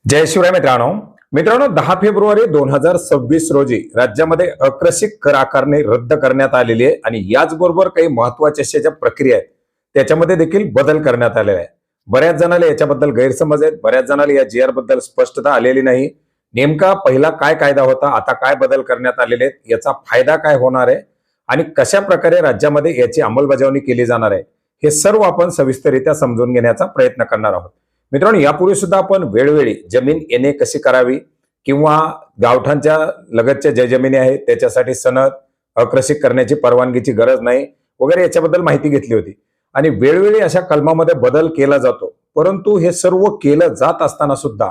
जय शिवराय मित्रांनो. 10 फेब्रुवारी 2026 रोजी राज्यामध्ये अकृषिक कर आकारणी रद्द करण्यात आलेली आहे आणि याचबरोबर काही महत्वाच्या अशा ज्या प्रक्रिया आहेत त्याच्यामध्ये देखील बदल करण्यात आलेला आहे. बऱ्याच जणांना याच्याबद्दल गैरसमज आहेत, बऱ्याच जणांना या जी आर बद्दल स्पष्टता आलेली नाही. नेमका पहिला काय कायदा होता, आता काय बदल करण्यात आलेले आहेत, याचा फायदा काय होणार आहे आणि कशा प्रकारे राज्यामध्ये याची अंमलबजावणी केली जाणार आहे, हे सर्व आपण सविस्तररित्या समजून घेण्याचा प्रयत्न करणार आहोत. मित्रांनो, यापूर्वी सुद्धा आपण वेळोवेळी जमीन येणे कशी करावी किंवा गावठांच्या लगतच्या ज्या जमिनी आहेत त्याच्यासाठी सनद, अकृषिक करण्याची परवानगीची गरज नाही वगैरे याच्याबद्दल माहिती घेतली होती. आणि वेळोवेळी अशा कलमामध्ये बदल केला जातो, परंतु हे सर्व केलं जात असताना सुद्धा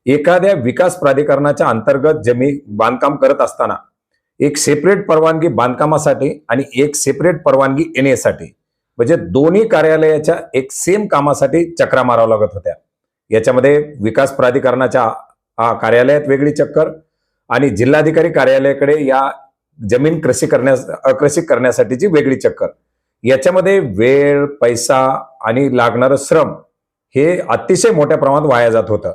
एखाद्या विकास प्राधिकरणाच्या अंतर्गत जमीन बांधकाम करत असताना एक सेपरेट परवानगी बांधकामासाठी आणि एक सेपरेट परवानगी येण्यासाठी, म्हणजे दोन्ही कार्यालयाच्या एक सेम कामासाठी चक्रा माराव्या लागत होत्या. याच्यामध्ये विकास प्राधिकरणाच्या कार्यालयात वेगळी चक्कर आणि जिल्हाधिकारी कार्यालयाकडे या जमीन अकृषिक करण्यासाठीची वेगळी चक्कर. याच्यामध्ये वेळ, पैसा आणि लागणारं श्रम हे अतिशय मोठ्या प्रमाणात वाया जात होतं.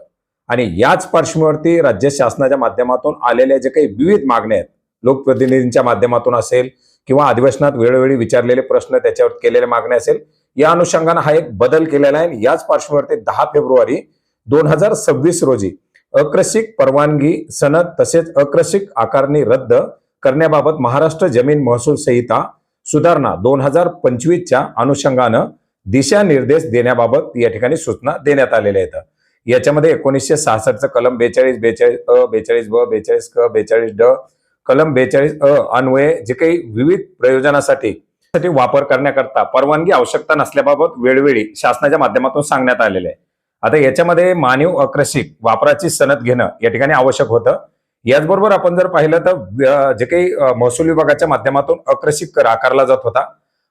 आणि याच पार्श्वभूमीवरती राज्य शासनाच्या माध्यमातून आलेल्या जे काही विविध मागण्या आहेत, लोकप्रतिनिधींच्या माध्यमातून असेल किंवा अधिवेशनात वेळोवेळी विचारलेले प्रश्न, त्याच्यावर केलेल्या मागण्या असेल, या अनुषंगाने हा एक बदल केलेला आहे. याच पार्श्वभूमीवरती 10 फेब्रुवारी 2026 रोजी अकृषिक परवानगी सनद तसेच अकृषिक आकारणी रद्द करण्याबाबत महाराष्ट्र जमीन महसूल संहिता सुधारणा 2025च्या अनुषंगानं दिशानिर्देश देण्याबाबत या ठिकाणी सूचना देण्यात आलेल्या आहेत. याच्यामध्ये 1966चं कलम 42, 42 अ, 42 ब, 42 क, 42 ड, कलम 42 अ अन्वये जे काही विविध प्रयोजनासाठी वापर करण्याकरता परवानगी आवश्यकता नसल्याबाबत वेळोवेळी शासनाच्या माध्यमातून सांगण्यात आलेले आहे. आता याच्यामध्ये मानव अकृषिक वापराची सनद घेणं या ठिकाणी आवश्यक होतं. याचबरोबर आपण जर पाहिलं तर जे काही महसूल विभागाच्या माध्यमातून अकृषिक कर आकारला जात होता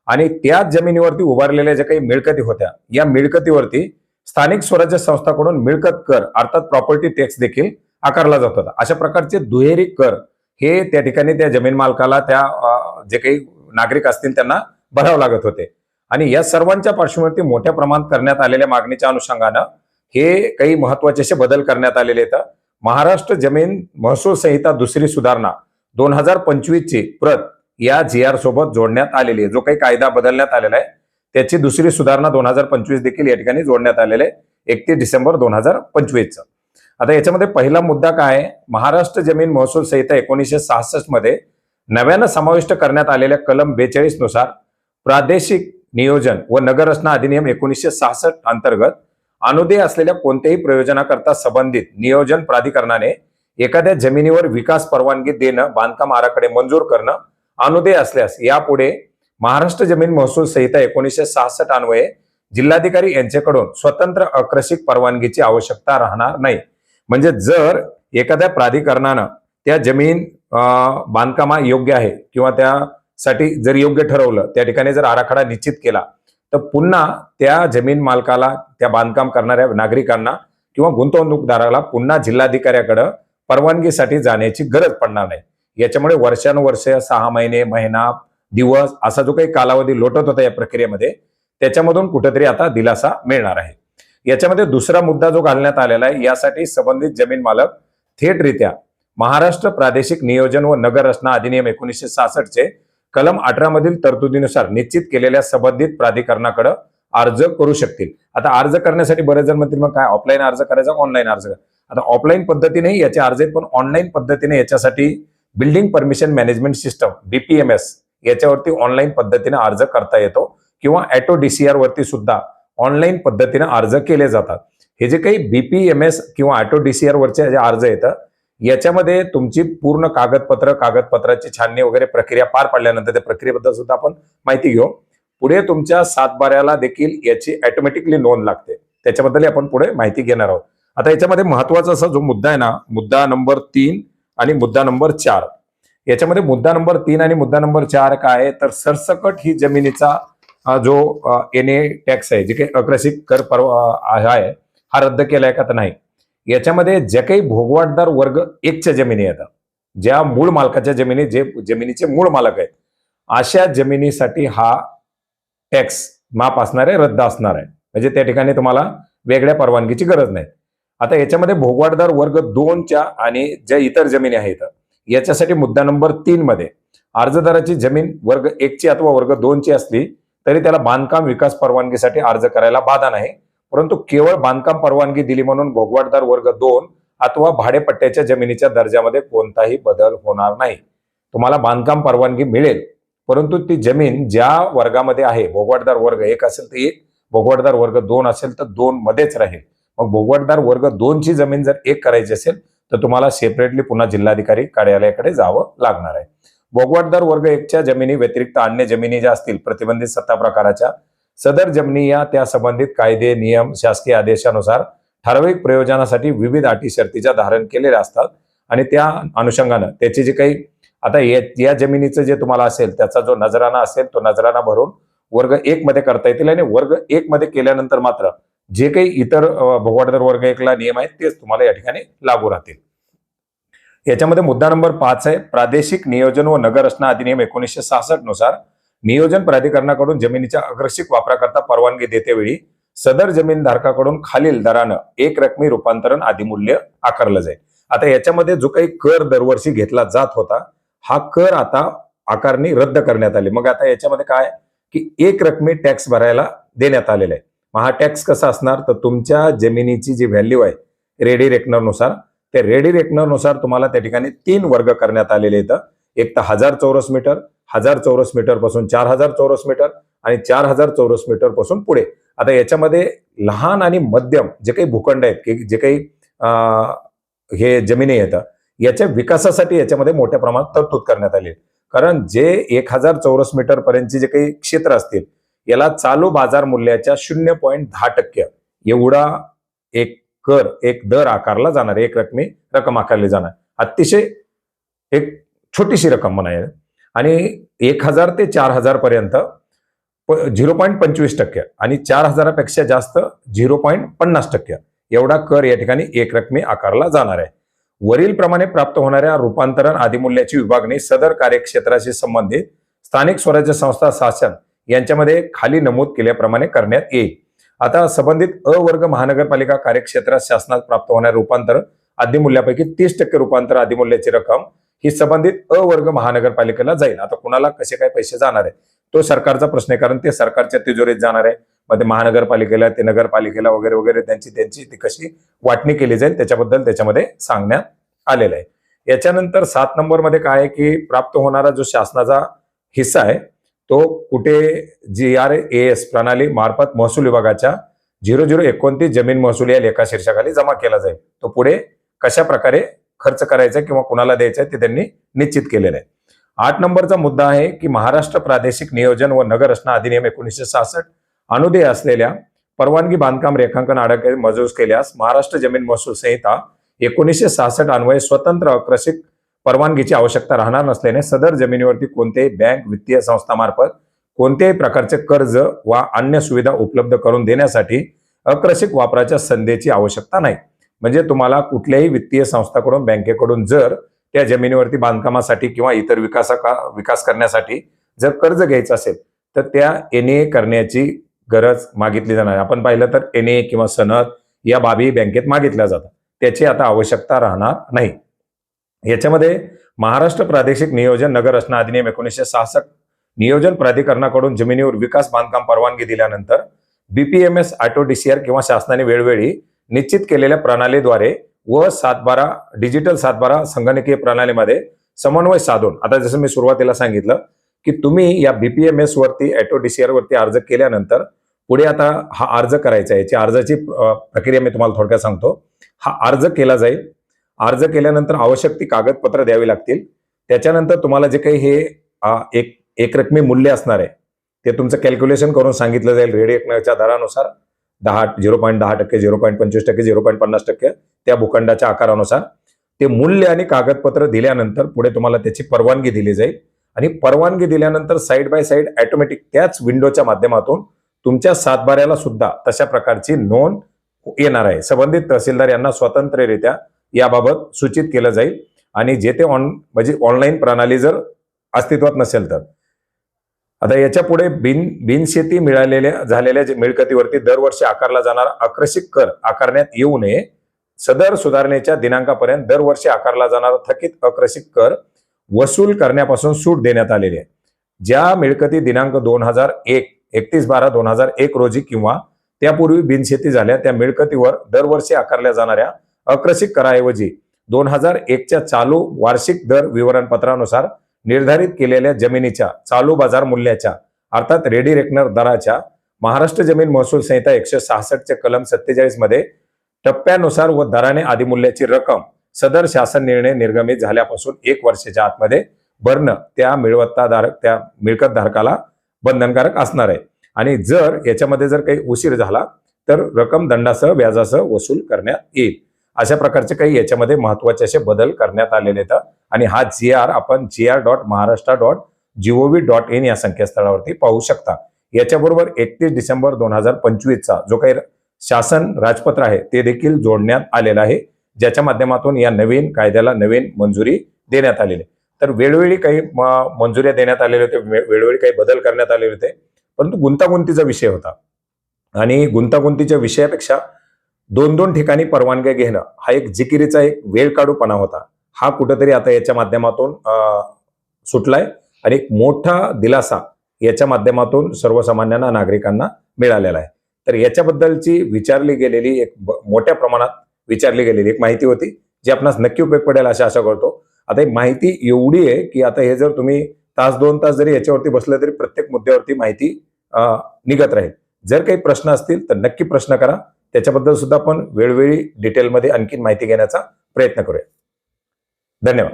आणि त्याच जमिनीवरती उभारलेल्या ज्या काही मिळकती होत्या, या मिळकतीवरती स्थानिक स्वराज्य संस्थांकडून मिळकत कर अर्थात प्रॉपर्टी टॅक्स देखील आकारला जात होता. अशा प्रकारचे दुहेरी कर हे त्या ठिकाणी त्या जमीन मालकाला, त्या जे काही नागरिक असतील त्यांना भरावं लागत होते. आणि या सर्वांच्या पार्श्वभूमीवरती मोठ्या प्रमाणात करण्यात आलेल्या मागणीच्या अनुषंगानं हे काही महत्वाचे असे बदल करण्यात आलेले आहेत. महाराष्ट्र जमीन महसूल संहिता दुसरी सुधारणा 2025 ची प्रत या जी आर सोबत जोडण्यात आलेली आहे. जो काही कायदा बदलण्यात आलेला आहे त्याची दुसरी सुधारणा 2025 देखील या ठिकाणी जोडण्यात आलेले आहे 31 डिसेंबर 2025. आता याच्यामध्ये पहिला मुद्दा काय आहे, महाराष्ट्र जमीन महसूल संहिता 1966 मध्ये नव्यानं समाविष्ट करण्यात आलेल्या कलम 42 नुसार प्रादेशिक नियोजन व नगररचना अधिनियम 1966 अंतर्गत अनुदेय असलेल्या कोणत्याही प्रयोजनाकरता संबंधित नियोजन प्राधिकरणाने एखाद्या जमिनीवर विकास परवानगी देणं, बांधकाम आराखडे मंजूर करणं अनुदेय असल्यास यापुढे महाराष्ट्र जमीन महसूल संहिता 1966 अन्वये जिल्हाधिकारी यांच्याकडून स्वतंत्र अकृषिक परवानगीची आवश्यकता राहणार नाही. म्हणजे जर एखाद्या प्राधिकरणानं त्या जमीन बांधकामा योग्य आहे किंवा त्यासाठी जर योग्य ठरवलं, त्या ठिकाणी जर आराखडा निश्चित केला, तर पुन्हा त्या जमीन मालकाला, त्या बांधकाम करणाऱ्या नागरिकांना किंवा गुंतवणूकदाराला पुन्हा जिल्हाधिकाऱ्याकडे परवानगीसाठी जाण्याची गरज पडणार नाही. याच्यामुळे वर्षानुवर्ष, 6 महिने, महिना, दिवस असा जो काही कालावधी लोटत होता या प्रक्रियेमध्ये, त्याच्यामधून कुठेतरी आता दिलासा मिळणार आहे. याच्यामध्ये दुसरा मुद्दा जो घालण्यात आलेला आहे, यासाठी संबंधित जमीन मालक थेटरित्या महाराष्ट्र प्रादेशिक नियोजन व नगररचना अधिनियम 1966 चे कलम 18 मधील तरतुदीनुसार निश्चित केलेल्या संबंधित प्राधिकरणाकडे अर्ज करू शकतील. आता अर्ज करण्यासाठी बरेच जण म्हणतील मग काय ऑफलाईन अर्ज करायचा, ऑनलाईन अर्ज करायचा? आता ऑफलाईन पद्धतीने याचे अर्ज आहेत, पण ऑनलाईन पद्धतीने याच्यासाठी building permission management system BPMS याच्यावरती ऑनलाईन पद्धतीने अर्ज करता येतो किंवा ऑटो DCR वरती सुद्धा ऑनलाईन पद्धतीने अर्ज केले जातात. हे जे काही BPMS किंवा ऑटो DCR वरचे जे अर्ज येतात, याच्यामध्ये तुमची पूर्ण कागदपत्राची छाननी वगैरे प्रक्रिया पार पडल्यानंतर त्या प्रक्रियेबद्दल सुद्धा आपण माहिती घेऊ. पुढे तुमच्या 7/12ला देखील याची ऑटोमॅटिकली नोंद लागते, त्याच्याबद्दल आपण पुढे माहिती घेणार आहोत. आता याच्यामध्ये महत्वाचा असा जो मुद्दा आहे ना, मुद्दा नंबर 3 आणि मुद्दा नंबर 4. याच्यामध्ये मुद्दा नंबर 3 आणि मुद्दा नंबर 4 काय आहे, तर सरसकट ही जमिनीचा जो NA टॅक्स आहे, जे काही अकृषिक कर आहे, हा रद्द केलाय का तर नाही. याच्यामध्ये जे काही भोगवाटदार वर्ग 1च्या जमिनी येतात, ज्या मूळ मालकाच्या जमिनी, जे जमिनीचे मूळ मालक आहेत, अशा जमिनीसाठी हा टॅक्स माफ असणार आहे, रद्द असणार आहे. म्हणजे त्या ठिकाणी तुम्हाला वेगळ्या परवानगीची गरज नाही. आता याच्यामध्ये भोगवाटदार वर्ग 2च्या आणि ज्या इतर जमिनी आहेत याच्यासाठी मुद्दा नंबर 3 मध्ये अर्जदाराची जमीन वर्ग 1ची अथवा वर्ग 2ची असली तरी त्याला बांधकाम विकास परवानगीसाठी अर्ज करायला बाधा नाही, परंतु केवळ बांधकाम परवानगी दिली म्हणून भोगवाटदार वर्ग 2 अथवा भाडेपट्ट्याच्या जमिनीच्या दर्जामध्ये कोणताही बदल होणार नाही. तुम्हाला बांधकाम परवानगी मिळेल, परंतु ती जमीन ज्या वर्गामध्ये आहे, भोगवाटदार वर्ग 1 असेल तर 1, भोगवाटदार वर्ग 2 असेल तर 2 मध्येच राहील. मग भोगवाटदार वर्ग 2ची जमीन जर 1 करायची असेल तर तुम्हाला सेपरेटली पुन्हा जिल्हाधिकारी कार्यालयाकडे जावं लागणार आहे. भोगवाटदार वर्ग 1च्या जमिनी व्यतिरिक्त अन्य जमिनी ज्या असतील प्रतिबंधित सत्ता प्रकाराच्या, सदर जमिनी या त्या संबंधित कायदे नियम शासकीय आदेशानुसार ठराविक प्रयोजनासाठी विविध अटी शर्तीच्या धारण केलेल्या असतात आणि त्या अनुषंगानं त्याची जे काही आता या जमिनीचं जे तुम्हाला असेल त्याचा जो नजराना असेल तो नजराना भरून वर्ग 1 मध्ये करता येतील आणि वर्ग 1 मध्ये केल्यानंतर मात्र जे काही इतर भोगवाटदार वर्ग 1 ला नियम आहेत तेच तुम्हाला या ठिकाणी लागू राहतील. याच्यामध्ये मुद्दा नंबर 5 आहे, प्रादेशिक नियोजन व नगर रचना अधिनियम 1966 नुसार नियोजन प्राधिकरणाकडून जमिनीच्या अग्रसिक वापराकरता परवानगी देतेवेळी सदर जमीन धारकाकडून खालील दरानं एक रकमी रूपांतरण अधिमूल्य आकारलं जाईल. आता याच्यामध्ये जो काही कर दरवर्षी घेतला जात होता हा कर आता आकारणी रद्द करण्यात आली. मग आता याच्यामध्ये काय की एक रकमी टॅक्स भरायला देण्यात आलेला आहे. मग हा टॅक्स कसा असणार तर तुमच्या जमिनीची जी व्हॅल्यू आहे रेडी रेकनरनुसार, त्या रेडी रेकनरनुसार तुम्हाला त्या ठिकाणी 3 वर्ग करण्यात आलेले आहेत. एक तर 1000 चौरस मीटर, 1000 चौरस मीटर पासून 4000 चौरस मीटर आणि 4000 चौरस मीटर पासून पुढे. आता याच्यामध्ये लहान आणि मध्यम जे काही भूखंड आहेत की जे काही हे जमिनी येतात याच्या विकासासाठी याच्यामध्ये मोठ्या प्रमाणात तरतूद करण्यात आली. कारण जे 1000 चौरस मीटर पर्यंतचे जे काही क्षेत्र असतील याला चालू बाजार मूल्याच्या 0.10% एवढा एक दर आकारला जाणार, एक रकमी रक्कम आकारली जाणार. अतिशय एक छोटीशी रक्कम म्हणाय आणि 1000 ते 4000 पर्यंत 0.25% आणि 4000 पेक्षा जास्त 0.50% एवढा कर या ठिकाणी एक रकमी आकारला जाणार आहे. वरील प्रमाणे प्राप्त होणाऱ्या रूपांतरण अधिमूल्याची विभागणी सदर कार्यक्षेत्राशी संबंधित स्थानिक स्वराज्य संस्था शासन यांच्यामध्ये खाली नमूद केल्याप्रमाणे करण्यात येईल. आता संबंधित अ वर्ग महानगरपालिका कार्यक्षेत्रात शासनात प्राप्त होणाऱ्या रूपांतरण अधिमूल्यापैकी 30% रूपांतर अधिमूल्याची रक्कम ही संबंधित अ वर्ग महानगरपालिकेला जाईल. आता कुणाला कसे काय पैसे जाणार आहे तो सरकारचा प्रश्न आहे, कारण ते सरकारच्या तिजोरीत जाणार आहे. मध्ये महानगरपालिकेला ते नगरपालिकेला वगैरे वगैरे त्यांची ती कशी वाटणी केली जाईल त्याच्यामध्ये सांगण्यात आलेलं आहे. याच्यानंतर 7 नंबर मध्ये काय आहे की प्राप्त होणारा जो शासनाचा हिस्सा आहे तो कुठे GRAS प्रणाली मार्फत महसूल विभागाच्या 0029 जमीन महसूल या लेखा शीर्षकाखाली जमा केला जाईल. तो पुढे कशा प्रकारे खर्च करायचा किंवा कुणाला द्यायचा ते त्यांनी निश्चित केलेलं आहे. 8 नंबरचा मुद्दा आहे की महाराष्ट्र प्रादेशिक नियोजन व नगर रचना अधिनियम 1966 अनुदेय असलेल्या परवानगी बांधकाम रेखांकन आराखडे मंजूर केल्यास महाराष्ट्र जमीन महसूल संहिता 1966 अन्वये स्वतंत्र अग्रसिक परवानगीची आवश्यकता राहणार नसल्याने सदर जमिनीवरती कोणत्याही बँक वित्तीय संस्थामार्फत कोणत्याही प्रकारचे कर्ज वा अन्य सुविधा उपलब्ध करून देण्यासाठी अग्रसिक वापराच्या संधीची आवश्यकता नाही. म्हणजे तुम्हाला कुठल्याही वित्तीय संस्थाकडून बँकेकडून जर त्या जमिनीवरती बांधकामासाठी किंवा इतर विकास करण्यासाठी जर कर्ज घ्यायचं असेल तर त्या NA करण्याची गरज मागितली जाणार. आपण पाहिलं तर NA किंवा सनद या बाबी बँकेत मागितल्या जातात, त्याची आता आवश्यकता राहणार नाही. याच्यामध्ये महाराष्ट्र प्रादेशिक नियोजन नगर रचना अधिनियम 1966 नियोजन प्राधिकरणाकडून जमिनीवर विकास बांधकाम परवानगी दिल्यानंतर BPMS ऑटो DCR किंवा शासनाने वेळोवेळी निश्चित केलेल्या प्रणालीद्वारे व 712 डिजिटल 712 संगणकीय प्रणालीमध्ये समन्वय साधून, आता जसं मी सुरुवातीला सांगितलं की तुम्ही या BPMS वरती ऑटो DCR वरती अर्ज केल्यानंतर पुढे आता हा अर्ज करायचा आहे. याची अर्जाची प्रक्रिया मी तुम्हाला थोडक्यात सांगतो. हा अर्ज केला जाईल. अर्ज केल्यानंतर आवश्यक ती कागदपत्र द्यावी लागतील. त्याच्यानंतर तुम्हाला जे काही हे एक रकमी मूल्य असणार आहे ते तुमचं कॅल्क्युलेशन करून सांगितलं जाईल रेडी रेकनरच्या दरानुसार 0.10%, 0.25%, 0.50% त्या भूखंडाच्या आकारानुसार ते मूल्य आणि कागदपत्र दिल्यानंतर पुढे तुम्हाला त्याची परवानगी दिली जाईल आणि परवानगी दिल्यानंतर साइड बाय साइड ऑटोमॅटिक त्याच विंडोच्या माध्यमातून तुमच्या 712ला सुद्धा तशा प्रकारची नोंद येणार आहे. संबंधित तहसीलदार यांना स्वतंत्ररित्या याबाबत सूचित केलं जाईल आणि जे ते म्हणजे ऑनलाईन प्रणाली जर अस्तित्वात नसेल तर. आता याच्या पुढे बिनशेती मिळालेल्या झालेल्या मिळकतीवरती दरवर्षी आकारला जाणारा आकर्षित कर आकारण्यात येऊ नये सदर सुधारणेच्या दिनांकापर्यंत दरवर्षी आकारला जाणारा थकीत अकृषी कर वसूल करण्यापासून सूट देण्यात आलेली आहे. ज्या मिळकती दिनांक 31/12/2001 रोजी किंवा त्यापूर्वी बिनशेती झाल्या त्या मिळकतीवर दरवर्षी आकारल्या जाणाऱ्या अकृषिक कराऐवजी 2001च्या चालू वार्षिक दर विवरणपत्रानुसार निर्धारित केलेल्या जमिनीच्या चालू बाजार मूल्याच्या अर्थात रेडी रेकनर दराच्या महाराष्ट्र जमीन महसूल संहिता 166 कलम 47 मध्ये टप्प्यानुसार व दराने अधिमूल्याची रक्कम सदर शासन निर्णय निर्गमित झाल्यापासून 1 वर्षाच्या आतमध्ये भरणं त्या मिळकत धारकाला बंधनकारक असणार आहे. आणि जर याच्यामध्ये जर काही उशीर झाला तर रक्कम दंडासह व्याजासह वसूल करण्यात येईल. अशा प्रकारचे काही याच्यामध्ये महत्वाचे असे बदल करण्यात आलेले आहेत. आणि हा GR आपण gr.maharashtra.gov.in या संकेतस्थळावरती पाहू शकता. याच्याबरोबर 31 डिसेंबर 2025चा जो काही शासन राजपत्र आहे ते देखील जोडण्यात आलेलं आहे, ज्याच्या माध्यमातून या नवीन कायद्याला नवीन मंजुरी देण्यात आलेली आहे. तर वेळोवेळी काही मंजुऱ्या देण्यात आलेल्या होत्या, वेळोवेळी काही बदल करण्यात आलेले होते, परंतु गुंतागुंतीचा विषय होता. आणि गुंतागुंतीच्या विषयापेक्षा दोन ठिकाणी परवानग्या घेणं हा एक जिकिरीचा एक वेळकाढूपणा होता. हा कुठेतरी आता याच्या माध्यमातून सुटलाय आणि एक मोठा दिलासा याच्या माध्यमातून सर्वसामान्यांना नागरिकांना मिळालेला आहे. तर याच्याबद्दलची विचारली गेलेली एक मोठ्या प्रमाणात विचारली गेलेली एक माहिती होती, जी आपणास नक्की उपयोग पडेल अशी आशा करतो. आता ही माहिती एवढी आहे की आता हे जर तुम्ही तास 2 तास जरी याच्यावरती बसले तरी प्रत्येक मुद्द्यावरती माहिती निघत राहील. जर काही प्रश्न असतील तर नक्की प्रश्न करा. त्याच्याबद्दल सुद्धा आपण वेळोवेळी डिटेलमध्ये आणखी माहिती घेण्याचा प्रयत्न करूया. धन्यवाद.